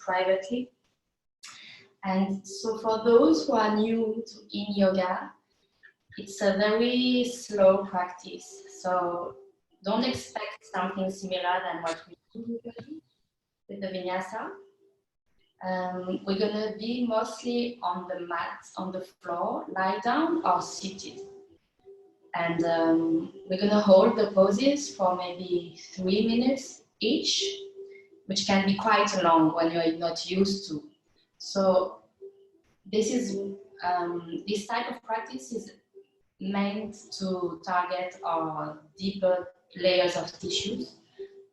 privately. And so for those who are new to Yin Yoga, it's a very slow practice. So don't expect something similar than what we do usually with the vinyasa. We're gonna be mostly on the mat, on the floor, lie down or seated. And we're gonna hold the poses for maybe 3 minutes each, which can be quite long when you're not used to. So this type of practice is meant to target our deeper layers of tissues,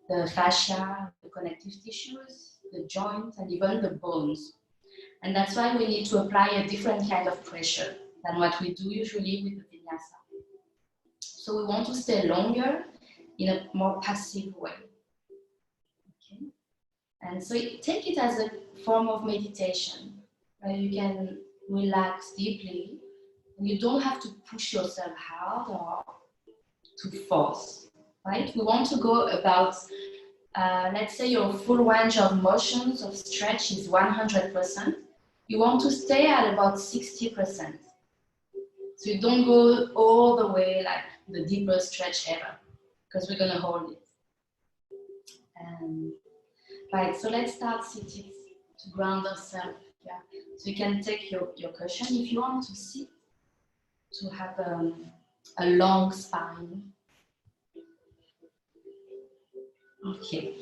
the fascia, the connective tissues, the joints, and even the bones. And that's why we need to apply a different kind of pressure than what we do usually with the vinyasa. So we want to stay longer in a more passive way. Okay? And so take it as a form of meditation, where you can relax deeply, and you don't have to push yourself hard or to force, right? We want to go about, let's say your full range of motions of stretch is 100%. You want to stay at about 60%. So you don't go all the way like the deepest stretch ever, because we're gonna hold it. Right, so let's start seated to ground ourselves. Yeah. So you can take your cushion if you want to sit, to have a long spine. Okay,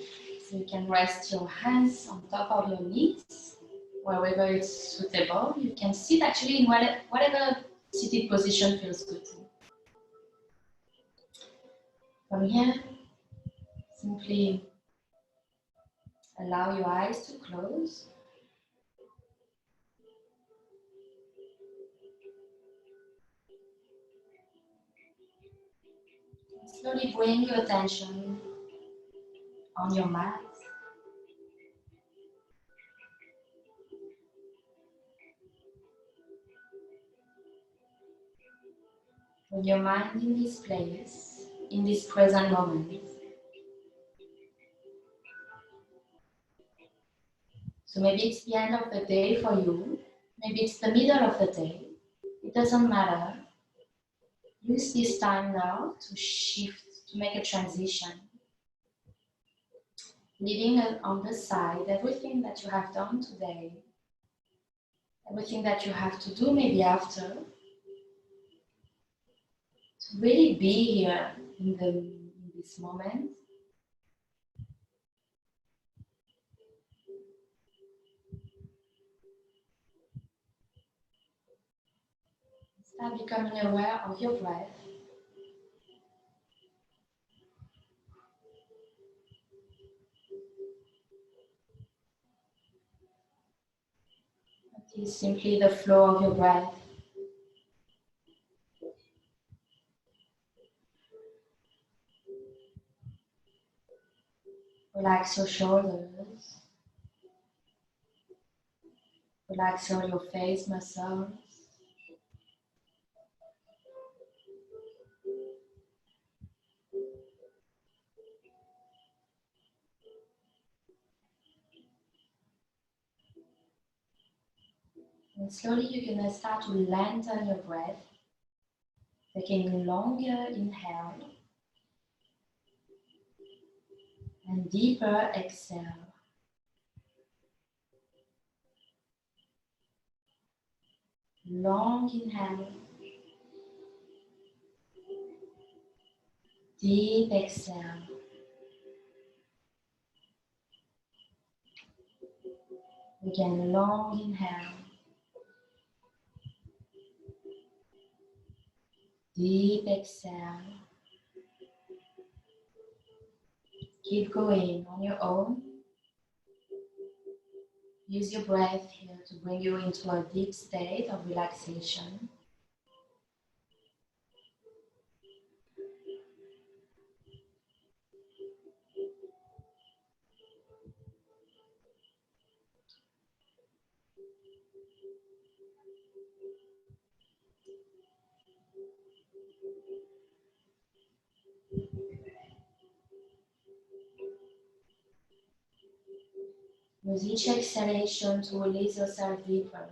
so you can rest your hands on top of your knees, wherever it's suitable. You can sit actually in whatever seated position feels good to you. From here, simply allow your eyes to close. Slowly bring your attention on your mat. Bring your mind in this place, in this present moment. So maybe it's the end of the day for you, maybe it's the middle of the day, it doesn't matter. Use this time now to shift, to make a transition. Leaving on the side everything that you have done today, everything that you have to do maybe after, to really be here in this moment. Start becoming aware of your breath. It is simply the flow of your breath. Relax your shoulders. Relax all your face muscles. And slowly you're going to start to lengthen your breath, taking longer inhale and deeper exhale. Long inhale, deep exhale. Again, long inhale, deep exhale. Keep going on your own. Use your breath here to bring you into a deep state of relaxation. With each exhalation to release yourself deeper.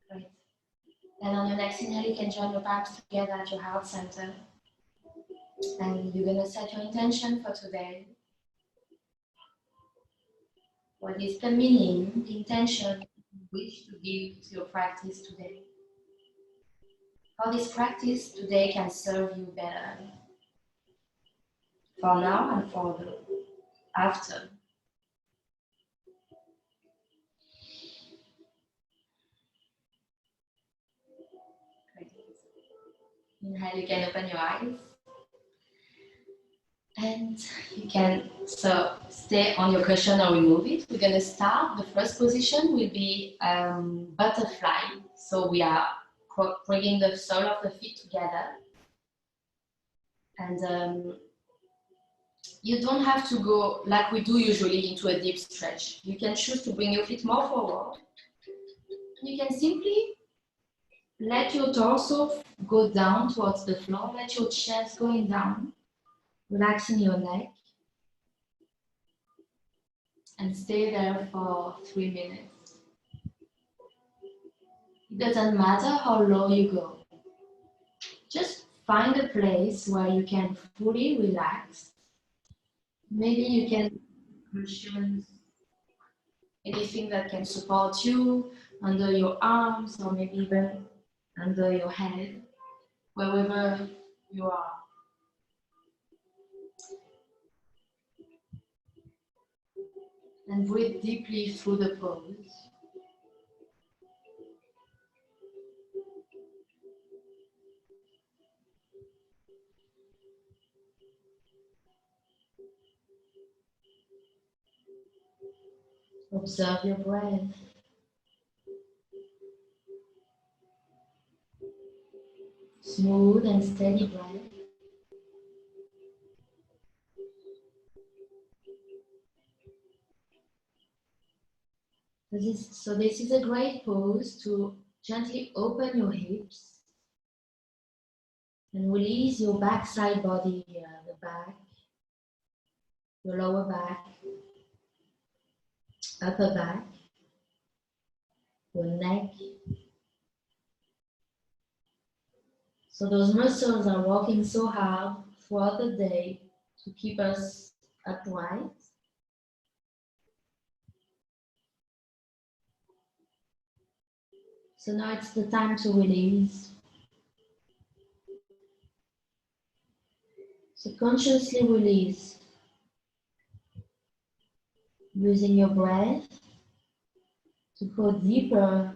Great. Then on your next inhale, you can join your palms together at your heart center. And you're going to set your intention for today. What is the meaning, the intention you wish to give to your practice today? How this practice today can serve you better for now and for the after. Great. Inhale, you can open your eyes. And you can stay on your cushion or remove it. We're going to start. The first position will be butterfly. So we are bringing the sole of the feet together. And you don't have to go like we do usually into a deep stretch. You can choose to bring your feet more forward. You can simply let your torso go down towards the floor. Let your chest going down. Relaxing your neck. And stay there for 3 minutes. It doesn't matter how low you go. Just find a place where you can fully relax. Maybe you can cushion anything that can support you under your arms or maybe even under your head, wherever you are. And breathe deeply through the pose. Observe your breath. Smooth and steady breath. So this is a great pose to gently open your hips and release your backside body here, the back, your lower back, upper back, your neck. So those muscles are working so hard throughout the day to keep us upright. So now it's the time to release. So consciously release, using your breath to go deeper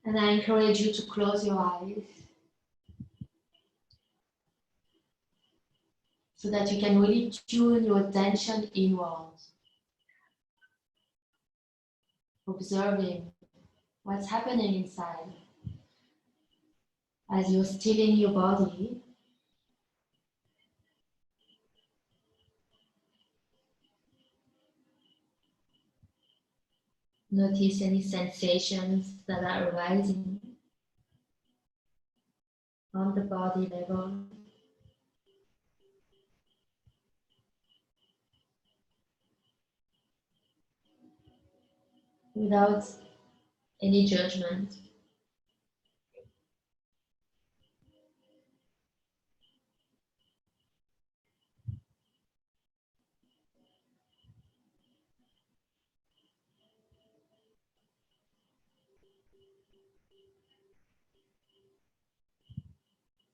and I encourage you to close your eyes so that you can really tune your attention inwards, observing what's happening inside. As you're stilling your body, notice any sensations that are arising on the body level. Without any judgment.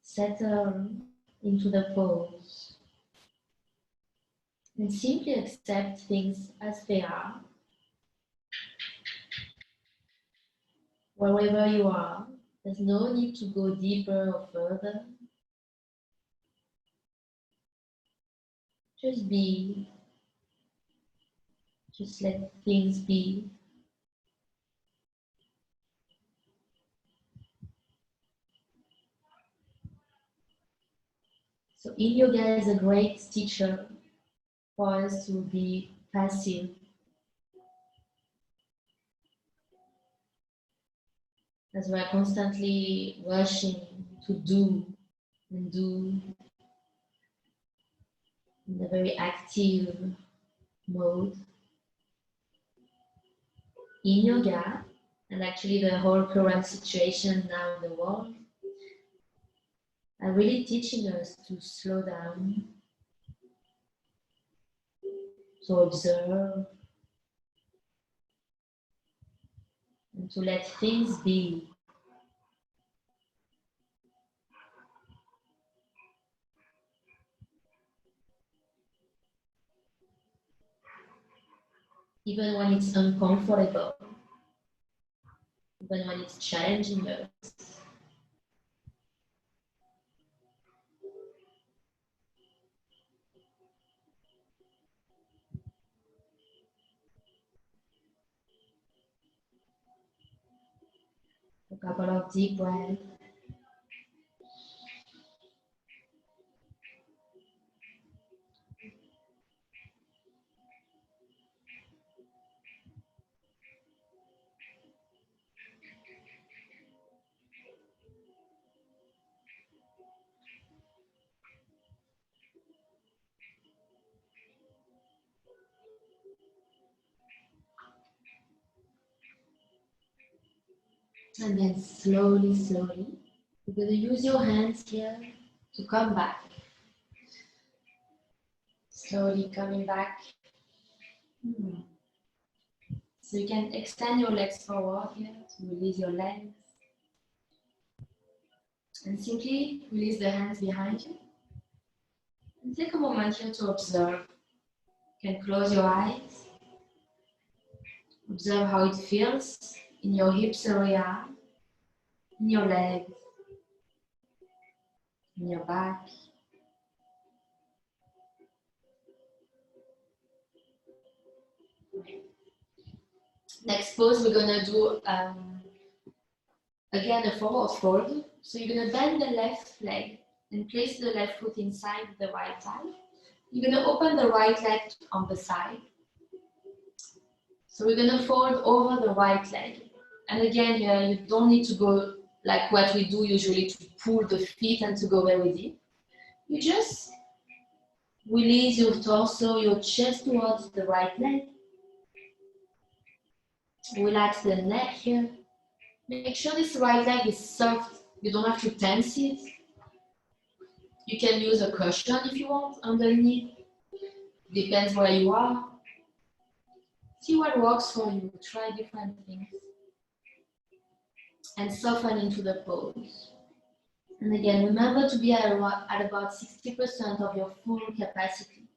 Settle into the pose and simply accept things as they are. Wherever you are, there's no need to go deeper or further. Just be. Just let things be. So So Yin Yoga is a great teacher for us to be passive, as we're constantly rushing to do and do in a very active mode. In yoga, and actually the whole current situation now in the world, are really teaching us to slow down, to observe, and to let things be. Even when it's uncomfortable, even when it's challenging us. A couple of deep breaths. And then slowly, slowly, you're going to use your hands here to come back. Slowly coming back. So you can extend your legs forward here to release your legs. And simply release the hands behind you. And take a moment here to observe. You can close your eyes. Observe how it feels in your hips area, in your legs, in your back. Next pose, we're gonna do again a forward fold. So you're gonna bend the left leg and place the left foot inside the right thigh. You're gonna open the right leg on the side. So we're gonna fold over the right leg. And again, here you don't need to go like what we do usually to pull the feet and to go very deep. You just release your torso, your chest towards the right leg. Relax the neck here. Make sure this right leg is soft. You don't have to tense it. You can use a cushion if you want underneath. Depends where you are. See what works for you. Try different things. And soften into the pose. And again, remember to be at about 60% of your full capacity.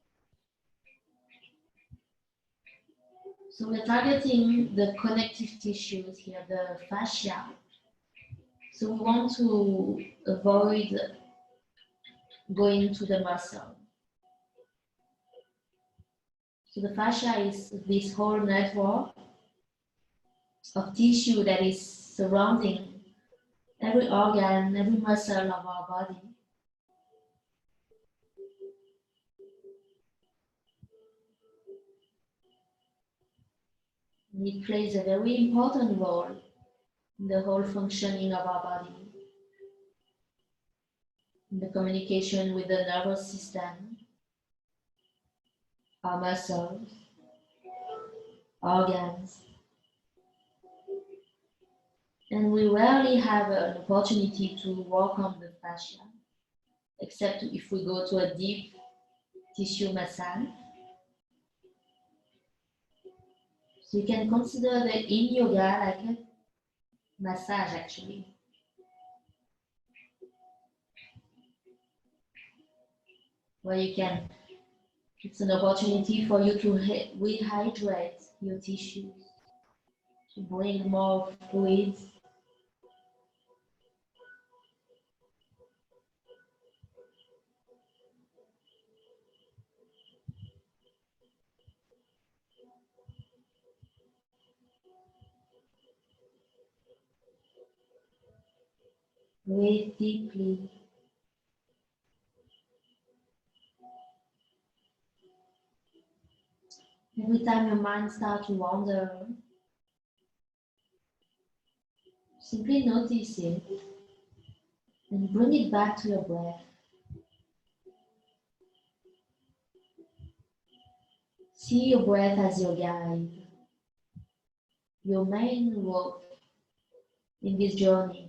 So we're targeting the connective tissues here, the fascia. So we want to avoid going to the muscle. So the fascia is this whole network of tissue that is surrounding every organ, every muscle of our body. And it plays a very important role in the whole functioning of our body, in the communication with the nervous system, our muscles, organs. And we rarely have an opportunity to work on the fascia, except if we go to a deep tissue massage. So you can consider the Yin Yoga like a massage actually. Where you can, it's an opportunity for you to rehydrate your tissues, to bring more fluids. Breathe deeply. Every time your mind starts to wander, simply notice it and bring it back to your breath. See your breath as your guide, your main rope in this journey.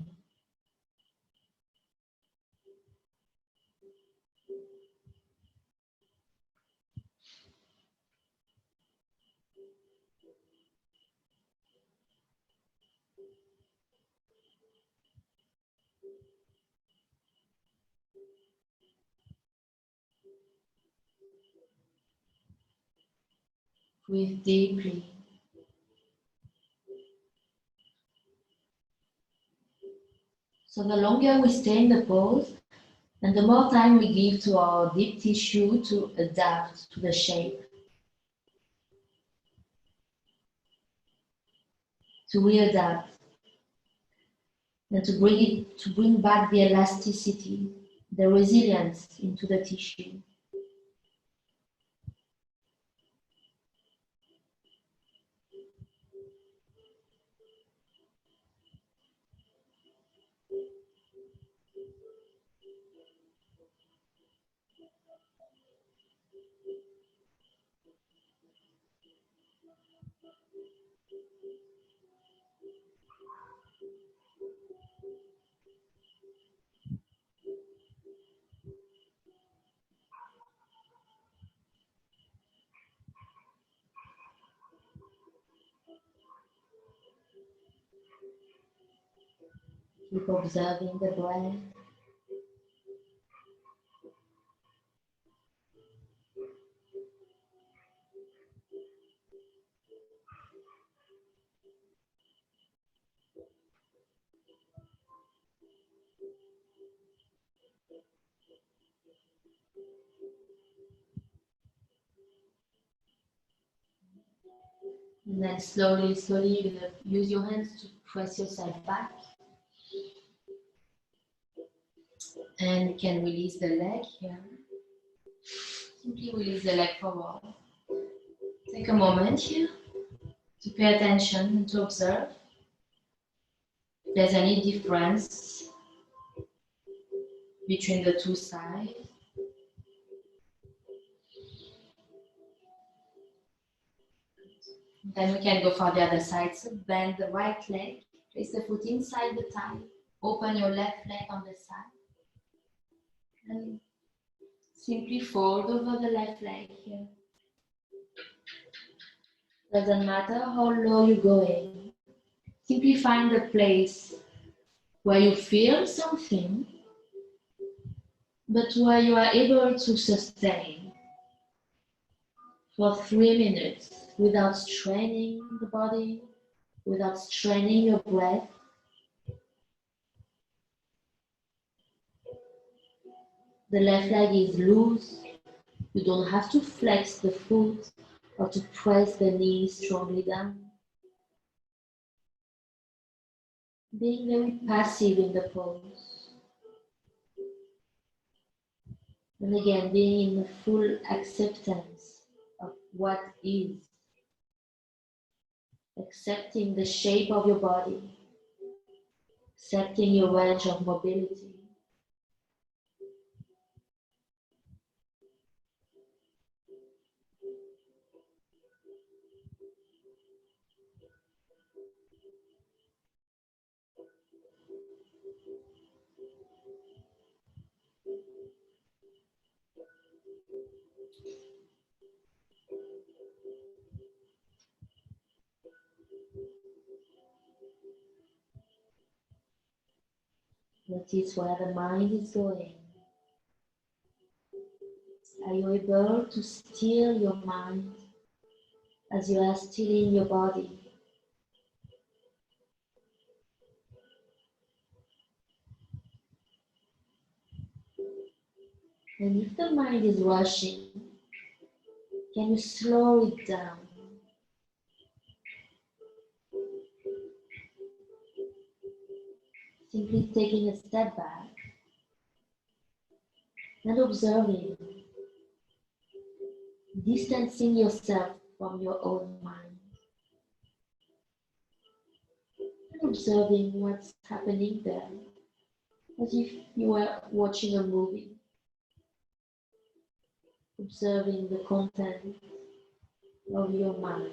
Breathe deeply. So the longer we stay in the pose, and the more time we give to our deep tissue to adapt to the shape, to readapt, and to bring back the elasticity, the resilience into the tissue. Keep observing the breath. And then slowly, slowly, you're going to use your hands to press yourself back. And you can release the leg here. Simply release the leg forward. Take a moment here to pay attention and to observe if there's any difference between the two sides. Then we can go for the other side. So bend the right leg, place the foot inside the thigh, open your left leg on the side, and simply fold over the left leg here. Doesn't matter how low you're going. Simply find a place where you feel something, but where you are able to sustain for 3 minutes without straining the body, without straining your breath. The left leg is loose. You don't have to flex the foot or to press the knees strongly down. Being very passive in the pose. And again, being in the full acceptance of what is. Accepting the shape of your body. Accepting your range of mobility. Notice where the mind is going. Are you able to still your mind as you are stilling your body? And if the mind is rushing, can you slow it down? Simply taking a step back and observing, distancing yourself from your own mind. And observing what's happening there, as if you were watching a movie. Observing the content of your mind.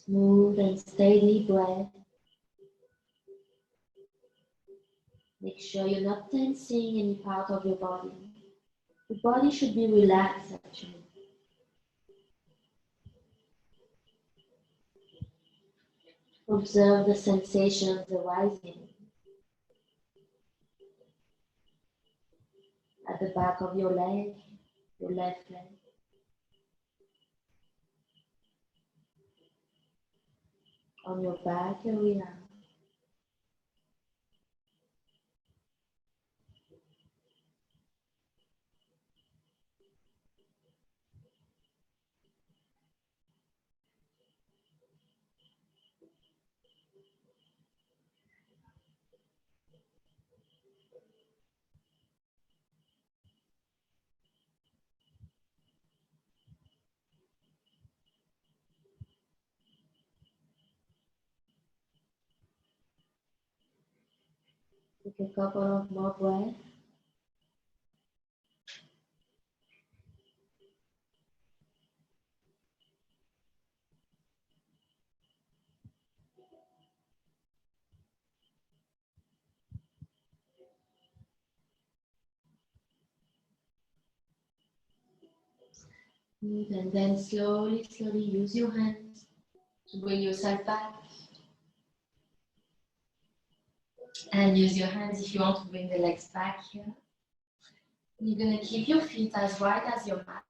Smooth and steady breath. Make sure you're not tensing any part of your body. The body should be relaxed actually. Observe the sensations arising at the back of your leg, your left leg. On your back area. Take a couple of more breaths. Good. And then slowly use your hands to bring yourself back. And use your hands if you want to bring the legs back here. You're going to keep your feet as wide as your mat.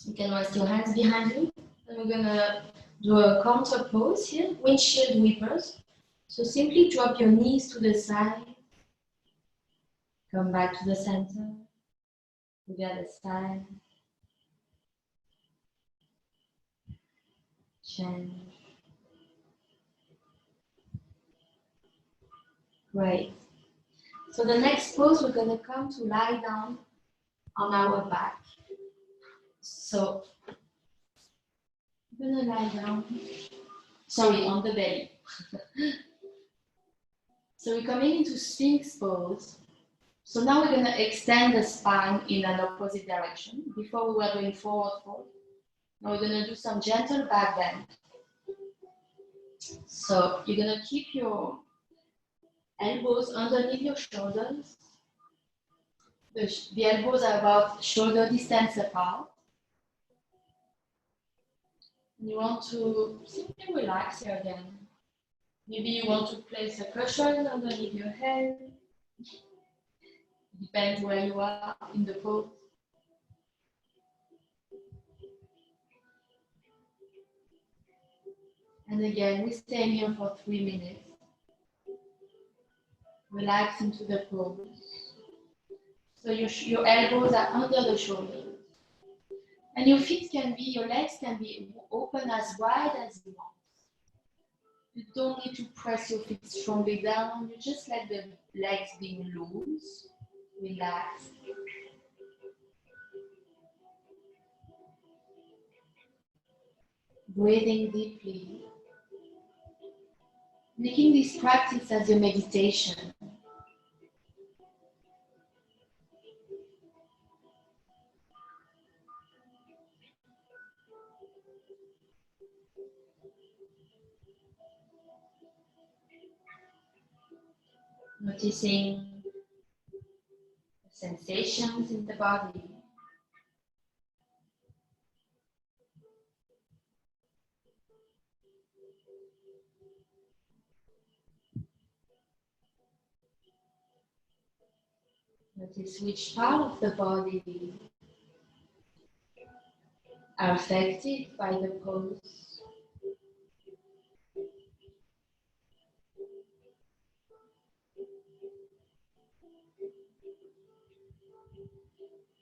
You can rest your hands behind you. And we're going to do a counter pose here, windshield wipers. So simply drop your knees to the side. Come back to the center. To the other side. Change. Great. So the next pose, we're going to come to lie down on our back. So we're going to lie down, on the belly. So we're coming into Sphinx pose. So now we're going to extend the spine in an opposite direction. Before we were doing forward fold. Now we're going to do some gentle back bend. So you're going to keep your elbows underneath your shoulders. The elbows are about shoulder distance apart. You want to simply relax here again. Maybe you want to place a cushion underneath your head. Depends where you are in the pose. And again, we stay here for 3 minutes. Relax into the pose. So your elbows are under the shoulders. And your legs can be open as wide as you want. You don't need to press your feet strongly down. You just let the legs be loose. Relax. Breathing deeply. Making this practice as your meditation. Noticing the sensations in the body. Notice which part of the body are affected by the pose.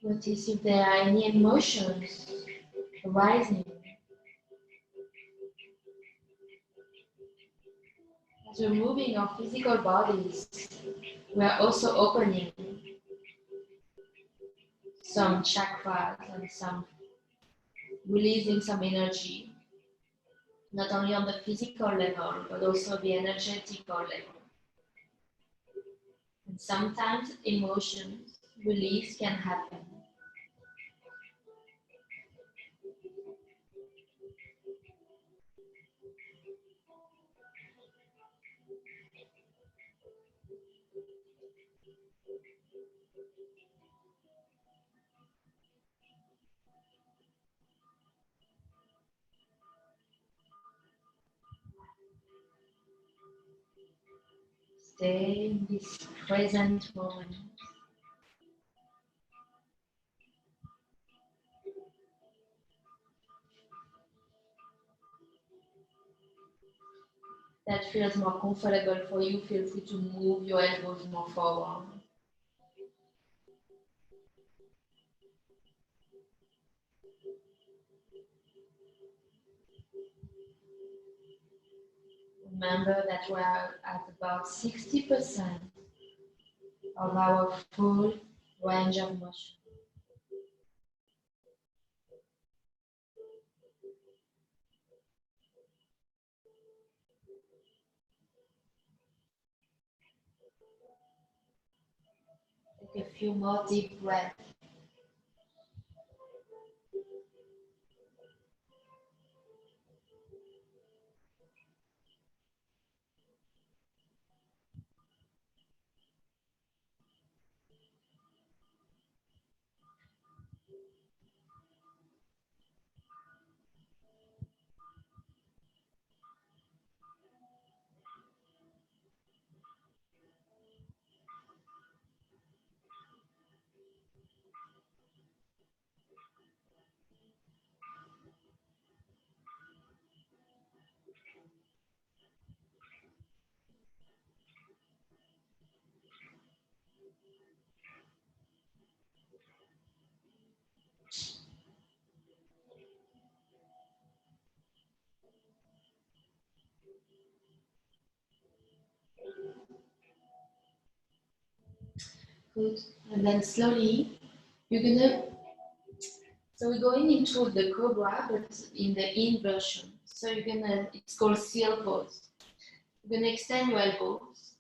Notice if there are any emotions arising. As we're moving our physical bodies, we are also opening some chakras and some releasing some energy, not only on the physical level, but also the energetical level. And sometimes emotions release can happen. Stay in this present moment. That feels more comfortable for you, feel free to move your elbows more forward. Remember that we are at about 60% of our full range of motion. Take a few more deep breaths. Good. And then slowly, so we're going into the cobra, but in the inversion. So it's called seal pose. You're gonna extend your elbows,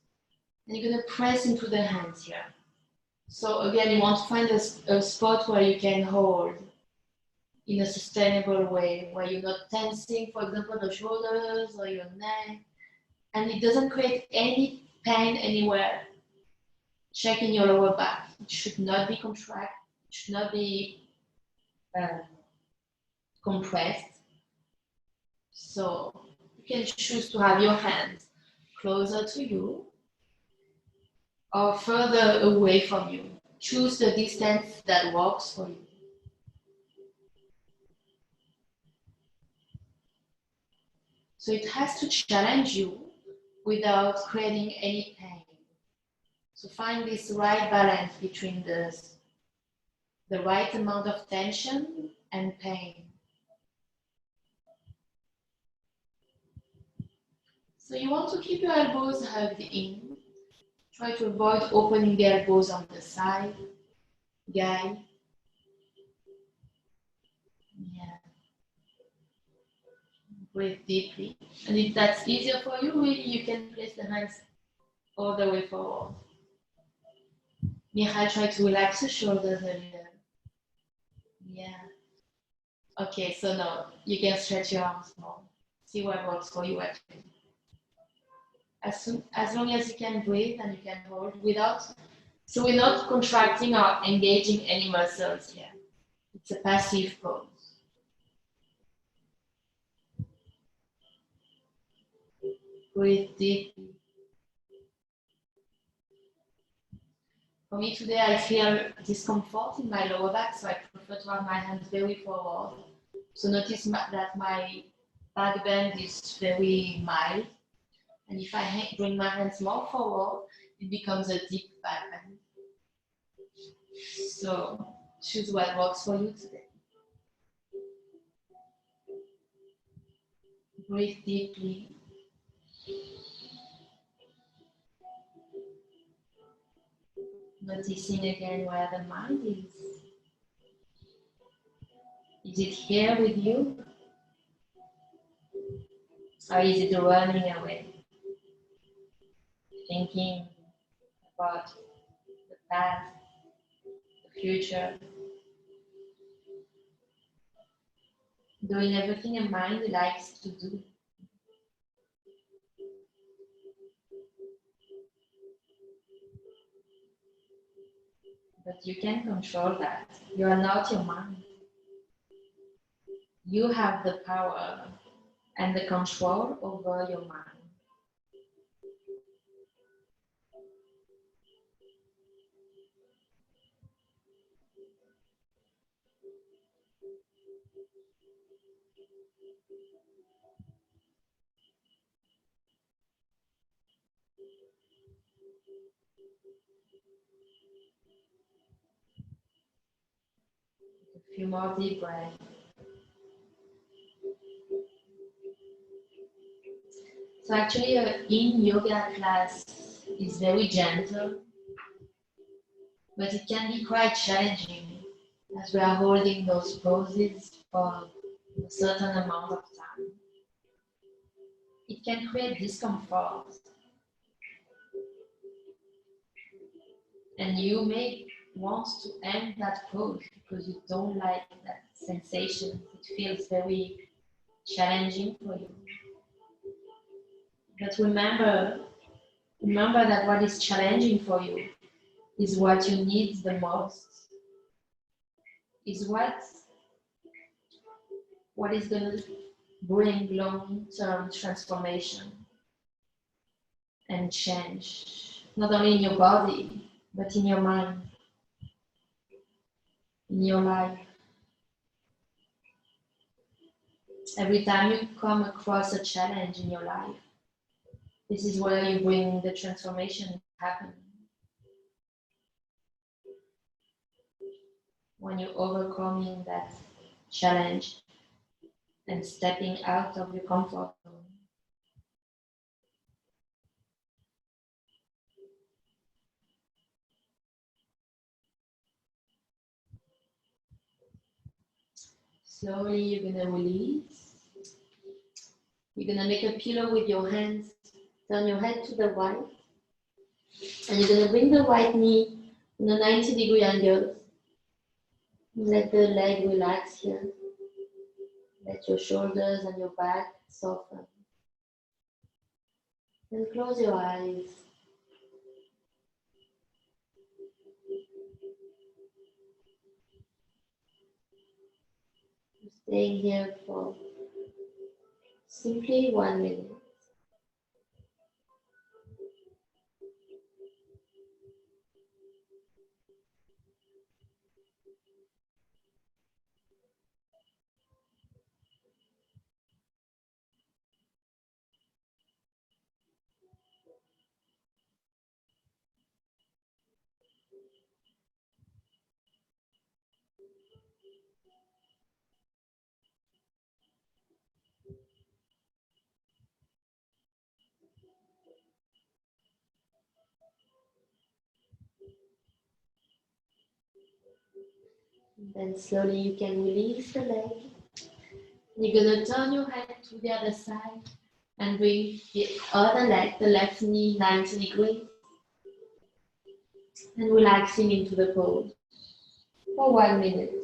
and you're gonna press into the hands here. So again, you want to find a spot where you can hold in a sustainable way, where you're not tensing, for example, the shoulders or your neck, and it doesn't create any pain anywhere. Check in your lower back. It should not be contracted, it should not be compressed. So you can choose to have your hands closer to you or further away from you. Choose the distance that works for you. So it has to challenge you without creating any pain. So find this right balance between the right amount of tension and pain. So you want to keep your elbows hugged in. Try to avoid opening the elbows on the side. Guide. Yeah. Breathe deeply. And if that's easier for you, really you can place the hands all the way forward. Michal, try to relax the shoulders a little. Yeah. Okay, so now you can stretch your arms more. See what works for you actually. As long as you can breathe and you can hold without, so we're not contracting or engaging any muscles here. It's a passive pose. Breathe deeply. For me today, I feel discomfort in my lower back, so I prefer to have my hands very forward. So notice that my back bend is very mild. And if I bring my hands more forward, it becomes a deep back bend. So choose what works for you today. Breathe deeply. Noticing again where the mind is. Is it here with you? Or is it running away? Thinking about the past, the future. Doing everything a mind likes to do. But you can control that. You are not your mind. You have the power and the control over your mind. A few more deep breaths. So actually, a Yin Yoga class is very gentle, but it can be quite challenging as we are holding those poses for a certain amount of time. It can create discomfort, and you may want to end that pose because you don't like that sensation. It feels very challenging for you. But remember that what is challenging for you is what you need the most, is what is going to bring long-term transformation and change, not only in your body, but in your mind, in your life. Every time you come across a challenge in your life, this is where you bring the transformation to happen. When you're overcoming that challenge and stepping out of your comfort zone. Slowly, you're going to release. You're going to make a pillow with your hands. Turn your head to the right. And you're going to bring the right knee in a 90-degree angle. Let the leg relax here. Let your shoulders and your back soften. Then close your eyes. Staying here for simply 1 minute. Then slowly you can release the leg. You're going to turn your head to the other side and bring the other leg, the left knee, 90 degrees. And relaxing into the pose for 1 minute.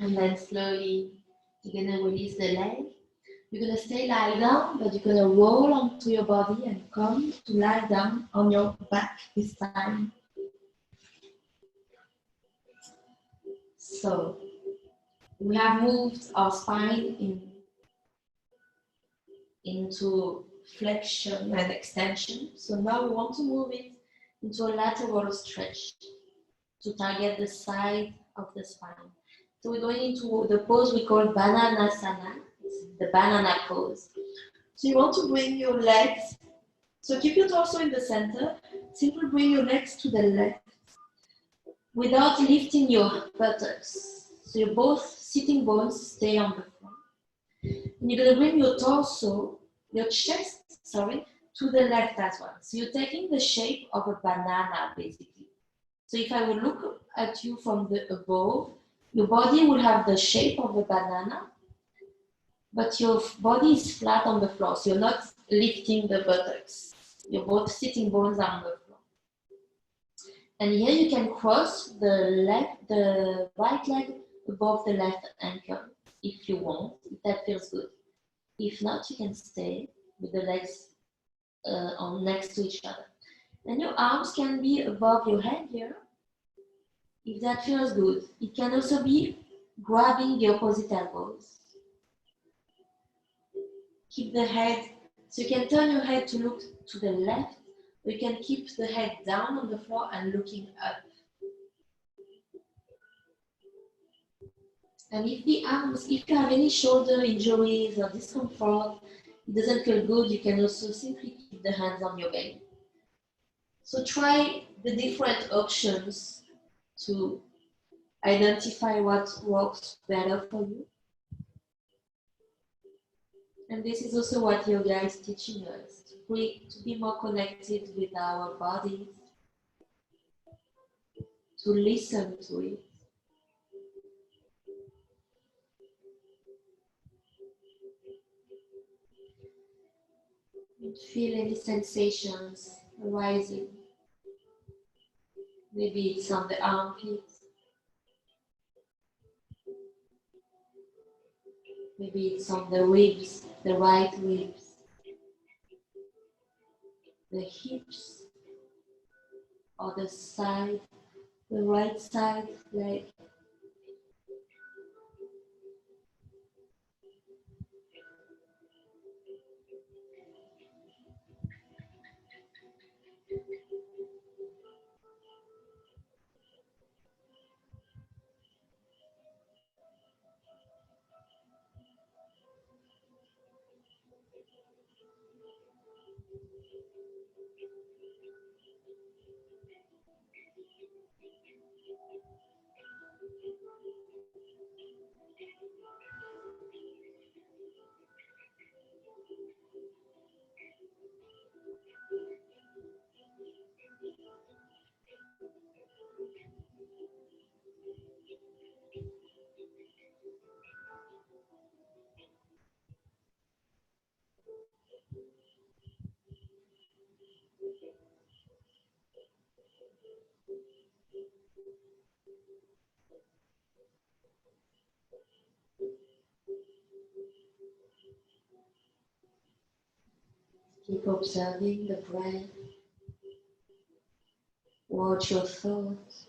And then slowly, you're gonna release the leg. You're gonna stay lie down, but you're gonna roll onto your body and come to lie down on your back this time. So we have moved our spine into flexion and extension. So now we want to move it into a lateral stretch to target the side of the spine. So we're going into the pose we call Bananasana. It's the banana pose. So you want to bring your legs, so keep your torso in the center, simply bring your legs to the left without lifting your buttocks. So your both sitting bones stay on the floor. And you're going to bring your torso, your chest, to the left as well. So you're taking the shape of a banana, basically. So if I would look at you from the above, your body will have the shape of a banana, but your body is flat on the floor, so you're not lifting the buttocks. Your both sitting bones are on the floor. And here you can cross the right leg above the left ankle if you want, if that feels good. If not, you can stay with the legs on next to each other. And your arms can be above your head here, if that feels good. It can also be grabbing the opposite elbows. Keep the head, so you can turn your head to look to the left, or you can keep the head down on the floor and looking up. And if the arms, if you have any shoulder injuries or discomfort, it doesn't feel good, you can also simply keep the hands on your belly. So try the different options to identify what works better for you. And this is also what yoga is teaching us, to be more connected with our bodies, to listen to it. And feel any sensations arising. Maybe it's on the armpits. Maybe it's on the ribs, the right ribs, the hips, or the side, the right side leg. Keep observing the breath. Watch your thoughts.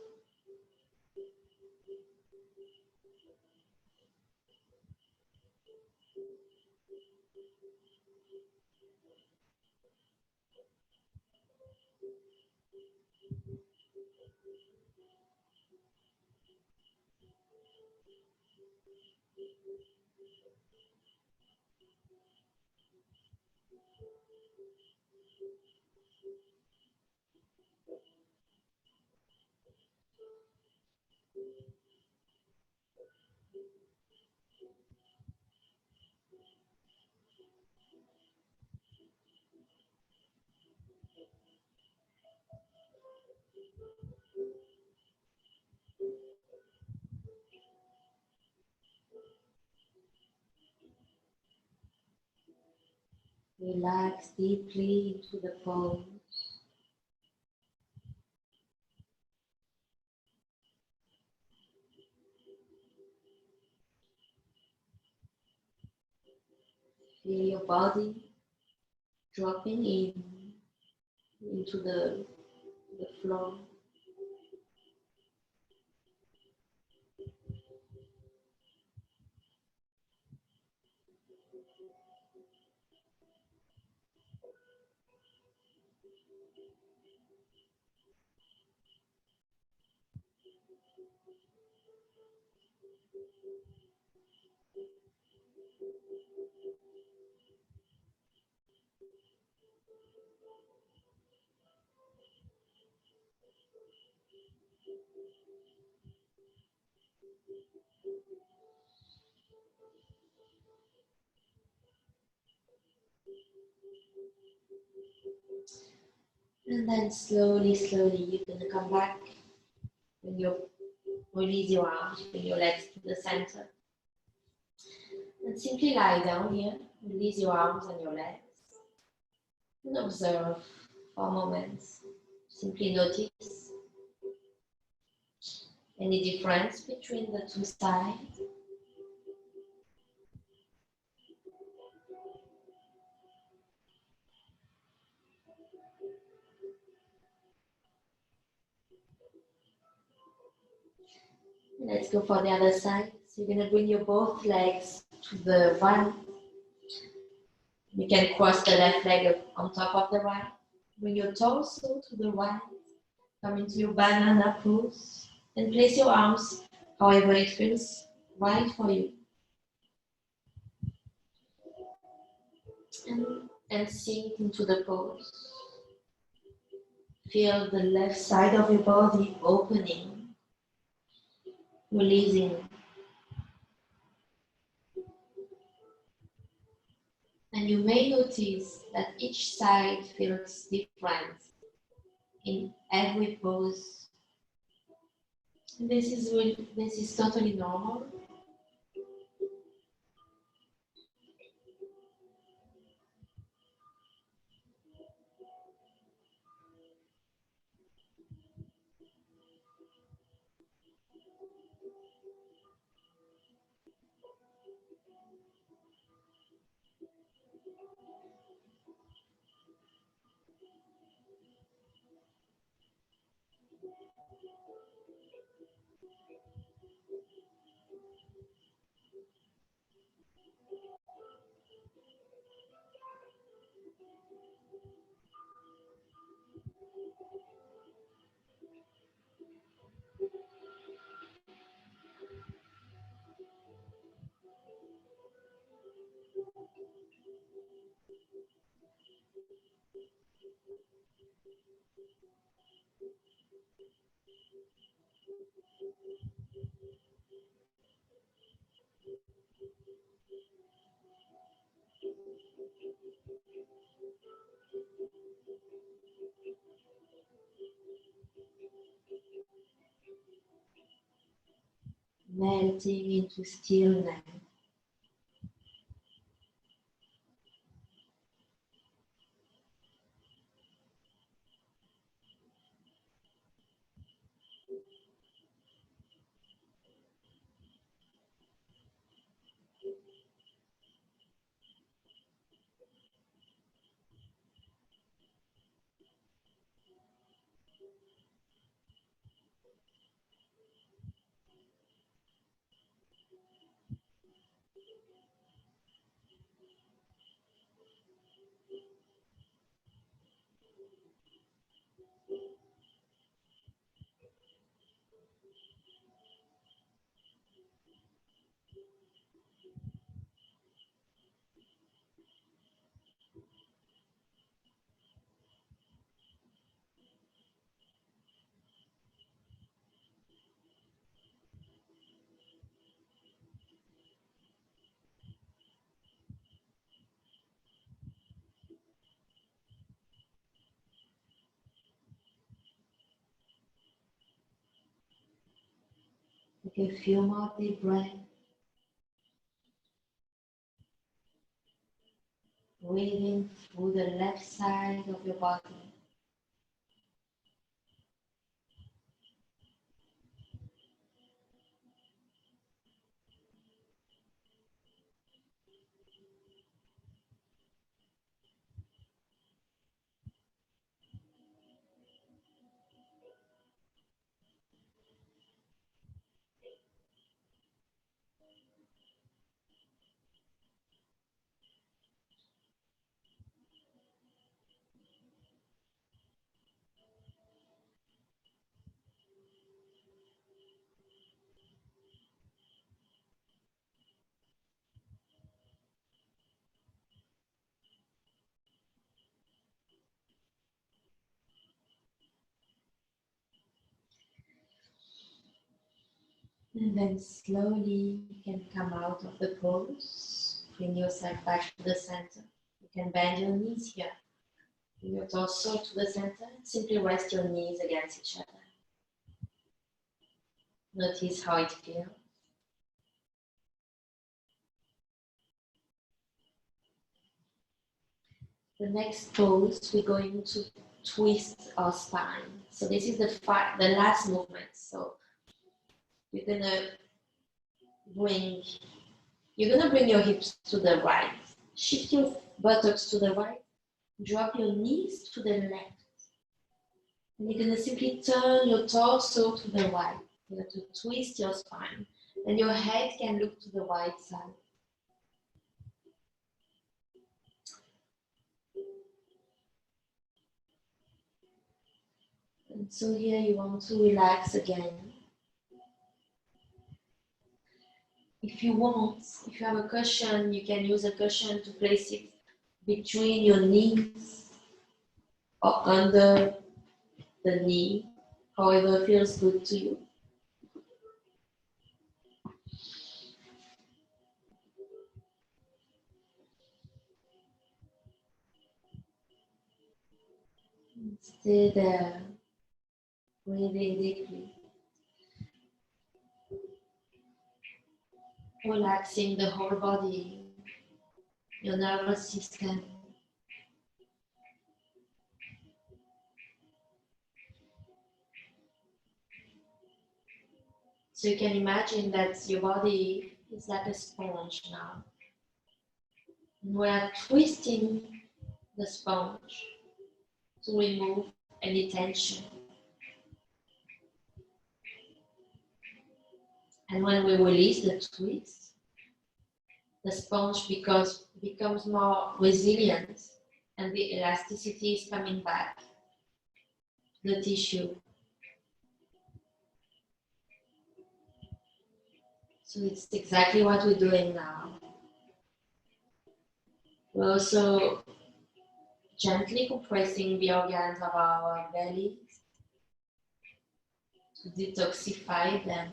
Relax deeply into the pose. Feel your body dropping into the floor. And then slowly, you're going to come back when you release your arms, bring your legs to the center. And simply lie down here, release your arms and your legs. And observe for a moment. Simply notice any difference between the two sides. Let's go for the other side. So you're going to bring your both legs to the right. You can cross the left leg on top of the right. Bring your torso to the right. Come into your banana pose. And place your arms however it feels right for you. And sink into the pose. Feel the left side of your body opening, releasing. And you may notice that each side feels different in every pose. This is totally normal. Melting into stillness. Take a few more deep breaths. Breathing through the left side of your body. And then slowly you can come out of the pose. Bring yourself back to the center. You can bend your knees here. Bring your torso to the center. Simply rest your knees against each other. Notice how it feels. The next pose, we're going to twist our spine. So this is the last movement. So you're gonna bring your hips to the right. Shift your buttocks to the right. Drop your knees to the left. And you're gonna simply turn your torso to the right. You have to twist your spine. And your head can look to the right side. And so here you want to relax again. If you want, if you have a cushion, you can use a cushion to place it between your knees or under the knee, however feels good to you. Stay there, breathing deeply, relaxing the whole body, your nervous system. So you can imagine that your body is like a sponge now. And we are twisting the sponge to remove any tension. And when we release the twist, the sponge becomes more resilient and the elasticity is coming back to the tissue. So it's exactly what we're doing now. We're also gently compressing the organs of our belly to detoxify them.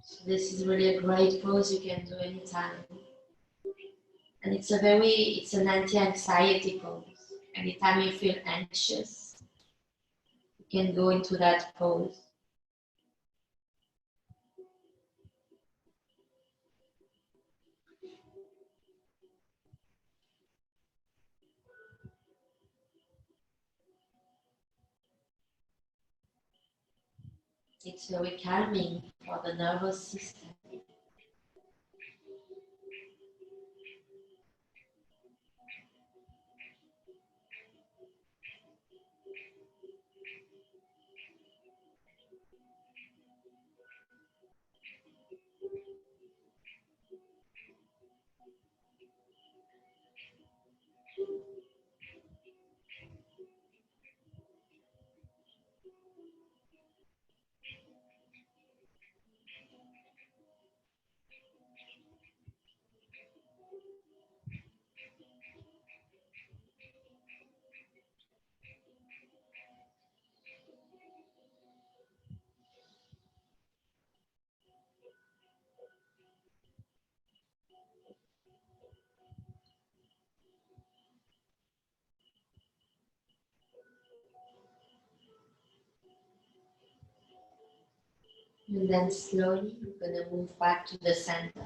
So this is really a great pose you can do anytime. And it's an anti-anxiety pose. Anytime you feel anxious, you can go into that pose. It's very calming for the nervous system. And then slowly you're going to move back to the center.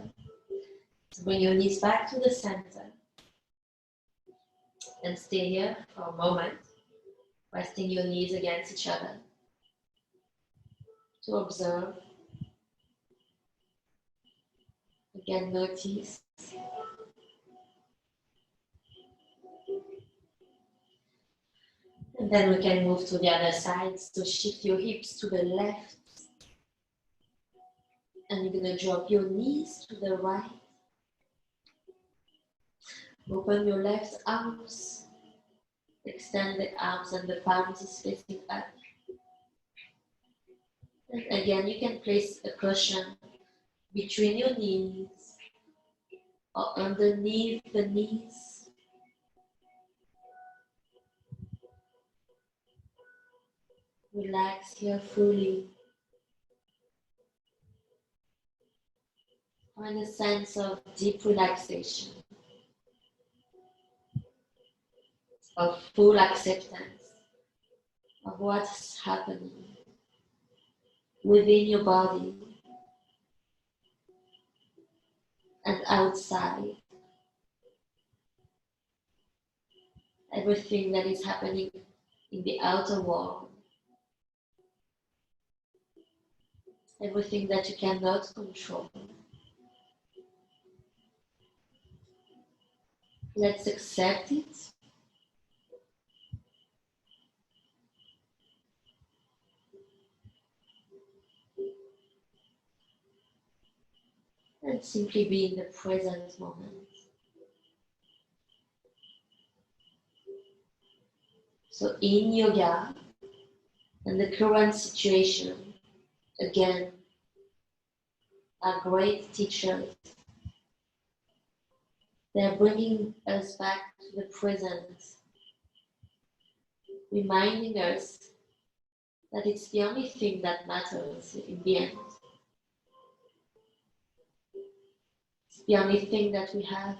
So bring your knees back to the center and stay here for a moment, resting your knees against each other to observe. Again, notice. And then we can move to the other side. So shift your hips to the left. And you're going to drop your knees to the right. Open your left arms. Extend the arms and the palms is facing up. And again, you can place a cushion between your knees or underneath the knees. Relax here fully. Find a sense of deep relaxation, of full acceptance of what's happening within your body and outside. Everything that is happening in the outer world. Everything that you cannot control. Let's accept it. And simply be in the present moment. So in yoga and the current situation, again, are great teachers. They're bringing us back to the present, reminding us that it's the only thing that matters in the end. It's the only thing that we have.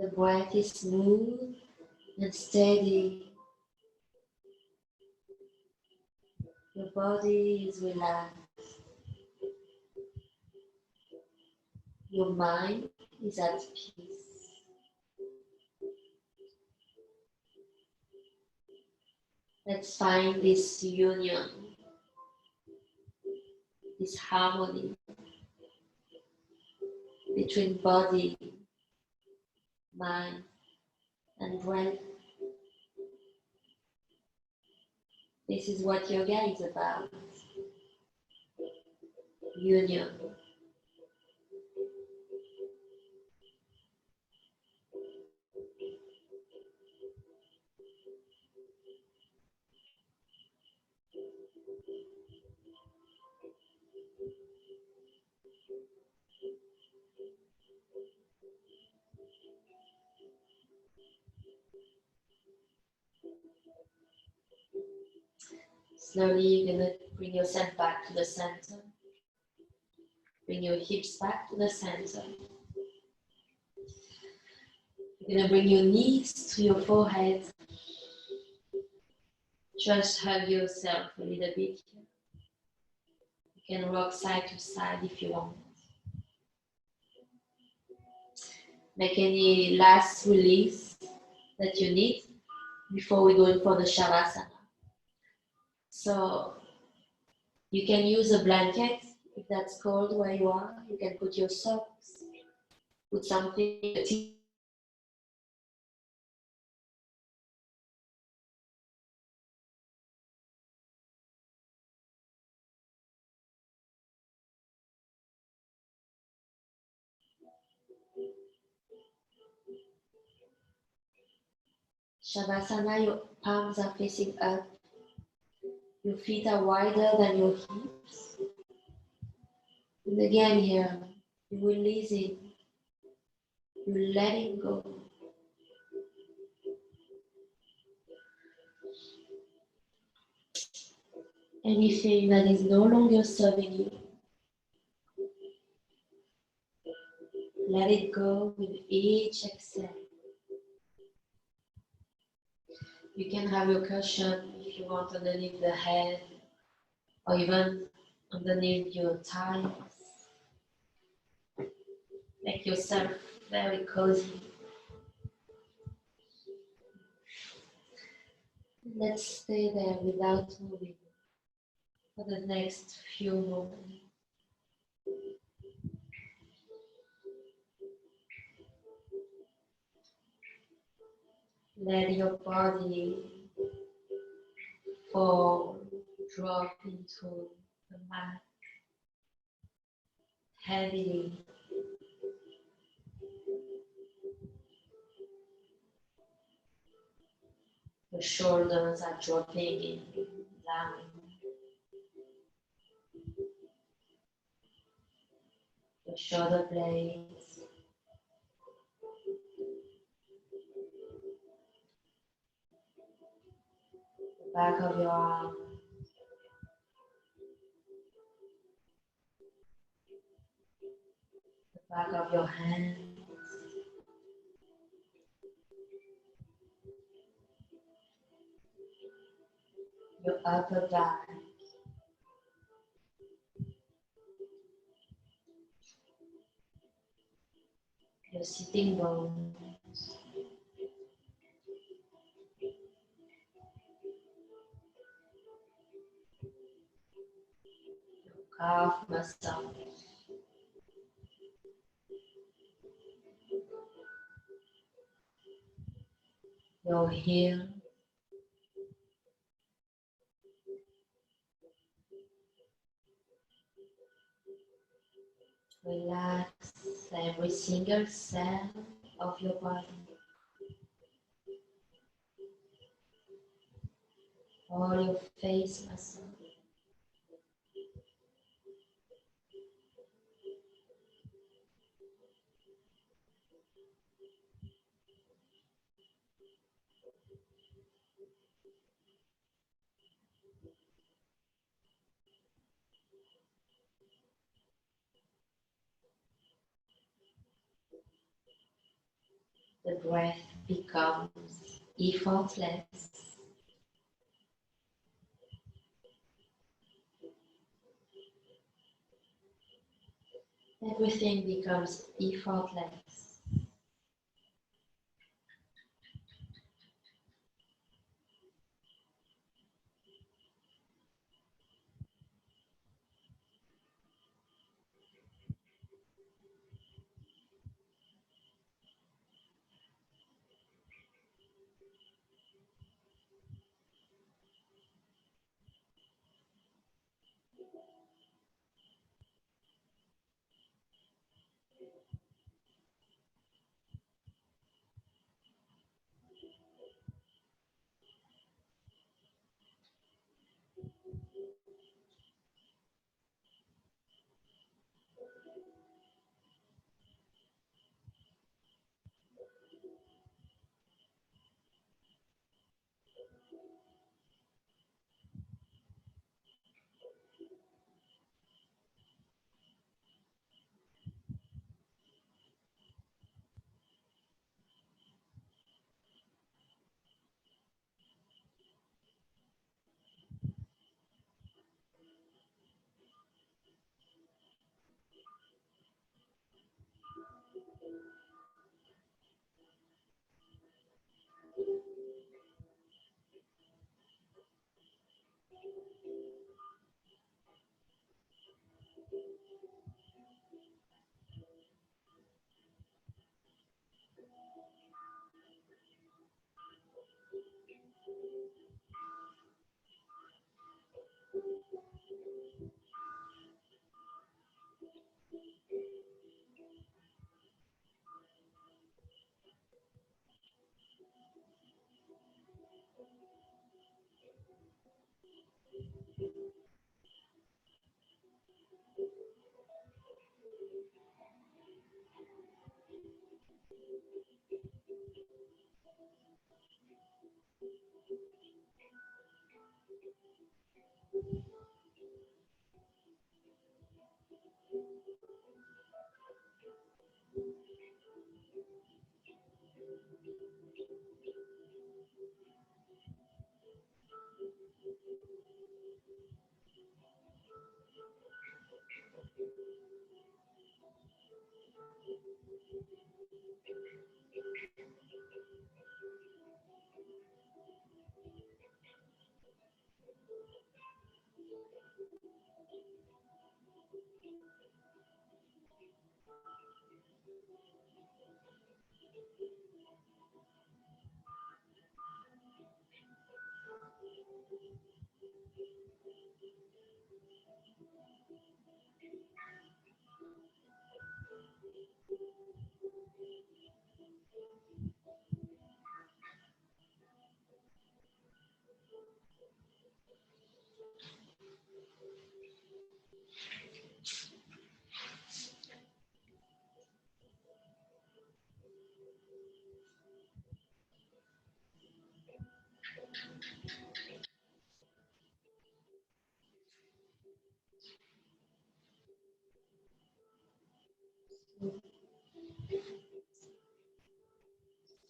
The breath is smooth and steady. Your body is relaxed. Your mind is at peace. Let's find this union, this harmony between body, mind, and breath. This is what yoga is about. Union. Slowly, you're going to bring yourself back to the center. Bring your hips back to the center. You're going to bring your knees to your forehead. Just hug yourself a little bit here. You can rock side to side if you want. Make any last release that you need before we go in for the Shavasana. So you can use a blanket if that's cold where you are. You can put your socks, put something, Shavasana, your palms are facing up. Your feet are wider than your hips. And again here, you're releasing, you're letting go. Anything that is no longer serving you, let it go with each exhale. You can have your cushion if you want underneath the head or even underneath your thighs. Make yourself very cozy. Let's stay there without moving for the next few moments. Let your body fall, drop into the mat heavily. The shoulders are dropping in line. Your shoulder blades. The back of your arm. The back of your hand. Your upper back. Your sitting bones. Your calf muscle. Your heel. Relax every single cell of your body. All your face muscles. The breath becomes effortless. Everything becomes effortless.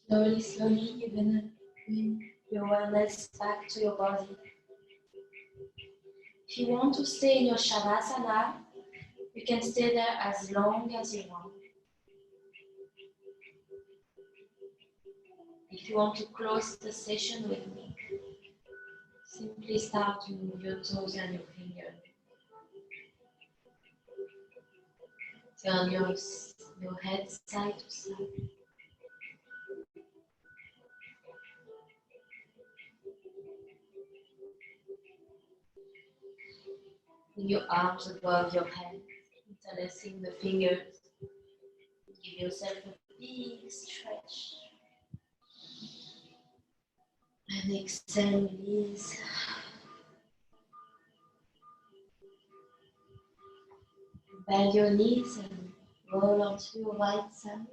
Slowly, slowly, you're gonna bring your awareness back to your body. If you want to stay in your Shavasana, you can stay there as long as you want. If you want to close the session with me, simply start to move your toes and your fingers. Turn your head side to side. Bring your arms above your head, interlacing the fingers. Give yourself a big stretch. And exhale, release. Bend your knees and roll onto your right side.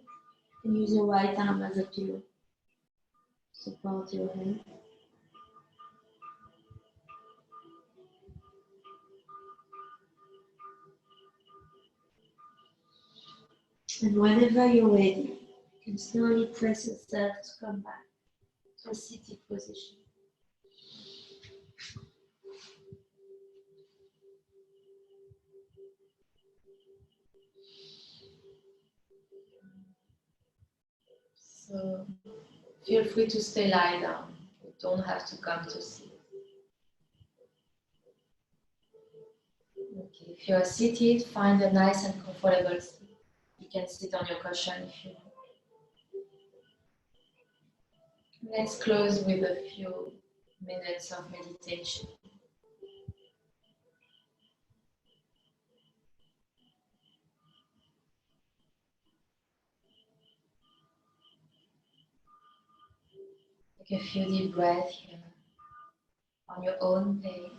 And use your right arm as a pillow. Support your head. And whenever you're ready, you can slowly press yourself to come back to a seated position. So feel free to stay lie down. You don't have to come to sit. Okay, if you are seated, find a nice and comfortable seat. You can sit on your cushion if you want. Let's close with a few minutes of meditation. Take a few deep breaths here on your own pace.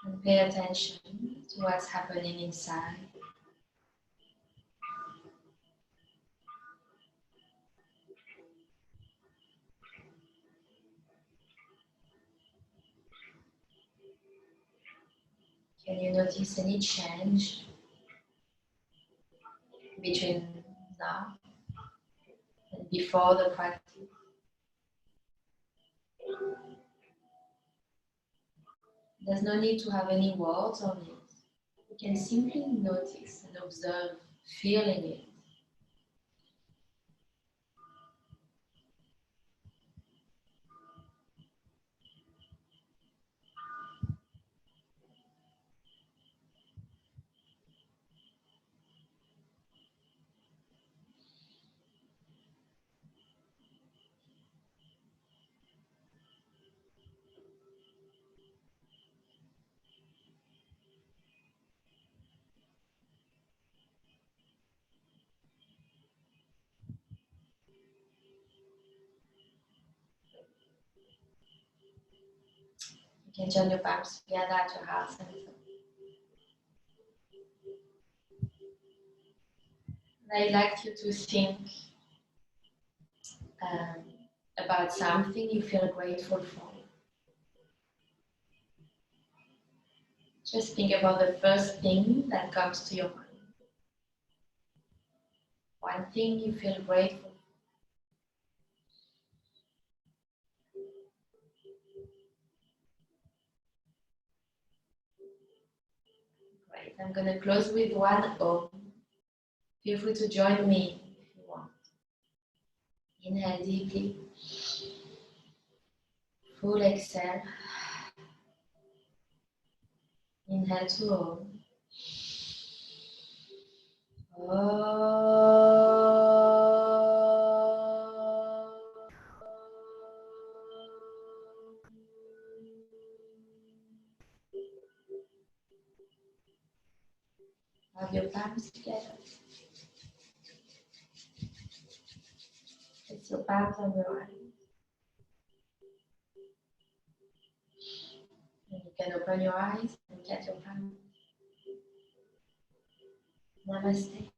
And pay attention to what's happening inside. Can you notice any change between now and before the practice? There's no need to have any words on it. You can simply notice and observe, feeling it. You can join your palms together at your heart center. I'd like you to think about something you feel grateful for. Just think about the first thing that comes to your mind. One thing you feel grateful for. Great. I'm going to close with one Om. Feel free to join me if you want. Inhale deeply. Full exhale. Inhale to Om. Have your palms together. Place your palms on your eyes. And you can open your eyes and look at your palms. Namaste.